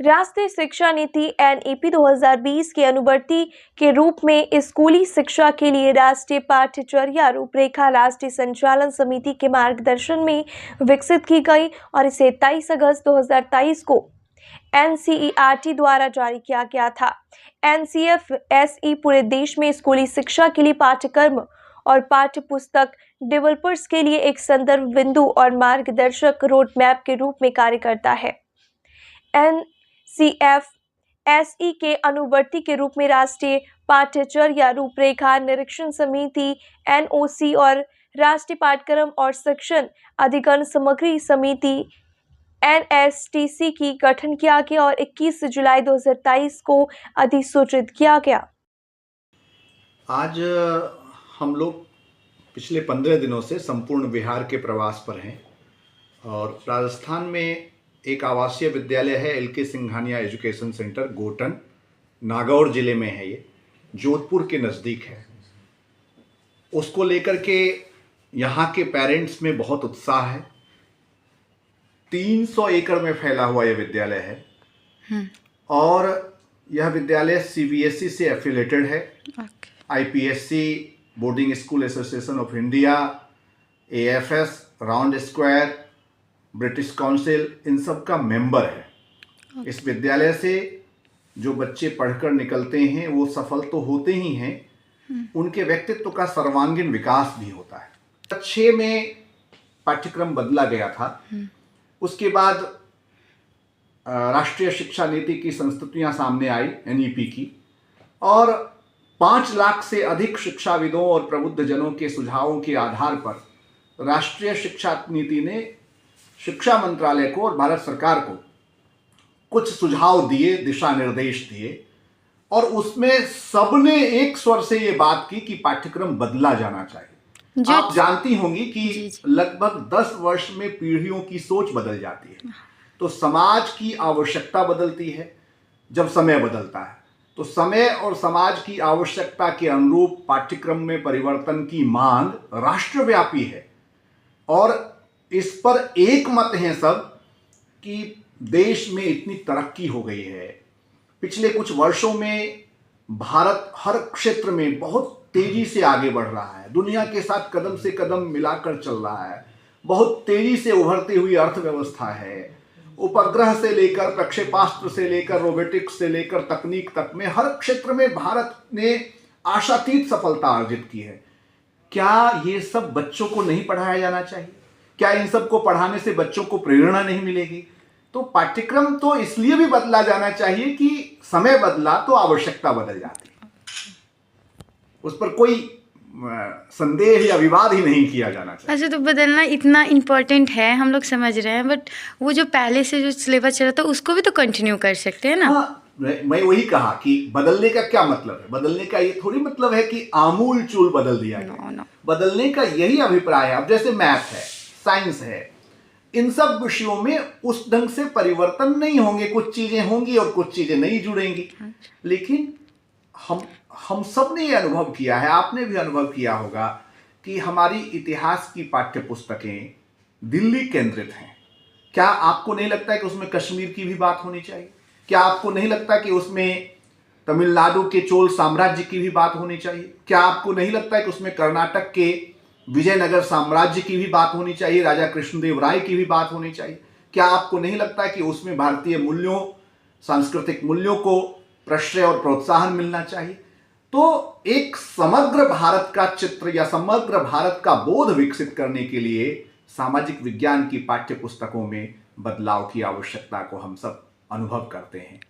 राष्ट्रीय शिक्षा नीति एनईपी 2020 की अनुवर्ती के रूप में स्कूली शिक्षा के लिए राष्ट्रीय पाठ्यचर्या रूपरेखा राष्ट्रीय संचालन समिति के मार्गदर्शन में विकसित की गई और इसे 23 अगस्त 2023 को एनसीईआरटी द्वारा जारी किया गया था। एनसीएफएसई पूरे देश में स्कूली शिक्षा के लिए पाठ्यक्रम और पाठ्य पुस्तक डेवलपर्स के लिए एक संदर्भ बिंदु और मार्गदर्शक रोड मैप के रूप में कार्य करता है। एनसीएफएसई के अनुवर्ती के रूप में राष्ट्रीय पाठ्यचर्या रूपरेखा निरीक्षण समिति एनओसी और राष्ट्रीय पाठ्यक्रम और शिक्षण अधिगम सामग्री समिति एनएसटीसी की गठन किया गया और 21 जुलाई 2023 को अधिसूचित किया गया। आज हम लोग पिछले 15 दिनों से संपूर्ण बिहार के प्रवास पर हैं और राजस्थान में एक आवासीय विद्यालय है LK. Singhania education centre Gotan, Nagaur जिले में है। ये जोधपुर के नज़दीक है। उसको लेकर के यहाँ के पेरेंट्स में बहुत उत्साह है। 300 एकड़ में फैला हुआ यह विद्यालय है और यह विद्यालय सीबीएसई से एफिलेटेड है। IPSC, boarding school association of India, AFS, round square, British council, इन सब का मेंबर है। इस विद्यालय से जो बच्चे पढ़कर निकलते हैं वो सफल तो होते ही हैं, उनके व्यक्तित्व का सर्वांगीण विकास भी होता है। 6 में पाठ्यक्रम बदला गया था। उसके बाद राष्ट्रीय शिक्षा नीति की संस्तुतियां सामने आई एनईपी की, और 5 लाख से अधिक शिक्षाविदों और प्रबुद्ध जनों के सुझावों के आधार पर राष्ट्रीय शिक्षा नीति ने शिक्षा मंत्रालय को और भारत सरकार को कुछ सुझाव दिए, दिशा निर्देश दिए, और उसमें सबने एक स्वर से ये बात की कि पाठ्यक्रम बदला जाना चाहिए। आप जानती होंगी कि लगभग 10 वर्ष में पीढ़ियों की सोच बदल जाती है, तो समाज की आवश्यकता बदलती है। जब समय बदलता है तो समय और समाज की आवश्यकता के अनुरूप पाठ्यक्रम में परिवर्तन की मांग राष्ट्रव्यापी है और इस पर एक मत हैं सब कि देश में इतनी तरक्की हो गई है। पिछले कुछ वर्षों में भारत हर क्षेत्र में बहुत तेजी से आगे बढ़ रहा है, दुनिया के साथ कदम से कदम मिलाकर चल रहा है। बहुत तेजी से उभरती हुई अर्थव्यवस्था है। उपग्रह से लेकर प्रक्षेपास्त्र से लेकर रोबोटिक्स से लेकर तकनीक तक में हर क्षेत्र में भारत ने आशातीत सफलता अर्जित की है। क्या ये सब बच्चों को नहीं पढ़ाया जाना चाहिए? क्या इन सब को पढ़ाने से बच्चों को प्रेरणा नहीं मिलेगी? तो पाठ्यक्रम तो इसलिए भी बदला जाना चाहिए कि समय बदला तो आवश्यकता बदल जाती है। उस पर कोई संदेह या विवाद ही नहीं किया जाना चाहिए। अच्छा, तो बदलना इतना इम्पोर्टेंट है, हम लोग समझ रहे हैं, बट वो जो पहले से जो सिलेबस चला था उसको भी तो कंटिन्यू कर सकते हैं ना। हाँ, मैं वही कहा कि बदलने का क्या मतलब है। बदलने का ये थोड़ी मतलब है कि आमूल चूल बदल दिया गया। बदलने का यही अभिप्राय है। अब जैसे मैथ है, साइंस है, इन सब विषयों में उस ढंग से परिवर्तन नहीं होंगे। कुछ चीजें होंगी और कुछ चीजें नहीं जुड़ेंगी। लेकिन हम सब ने ये अनुभव किया है, आपने भी अनुभव किया होगा कि हमारी इतिहास की पाठ्य पुस्तकें दिल्ली केंद्रित हैं। क्या आपको नहीं लगता है कि उसमें कश्मीर की भी बात होनी चाहिए? क्या आपको नहीं लगता कि उसमें तमिलनाडु के चोल साम्राज्य की भी बात होनी चाहिए? क्या आपको नहीं लगता है कि उसमें कर्नाटक के विजयनगर साम्राज्य की भी बात होनी चाहिए, राजा कृष्णदेव राय की भी बात होनी चाहिए? क्या आपको नहीं लगता है कि उसमें भारतीय मूल्यों, सांस्कृतिक मूल्यों को प्रश्रय और प्रोत्साहन मिलना चाहिए? तो एक समग्र भारत का चित्र या समग्र भारत का बोध विकसित करने के लिए सामाजिक विज्ञान की पाठ्य पुस्तकों में बदलाव की आवश्यकता को हम सब अनुभव करते हैं।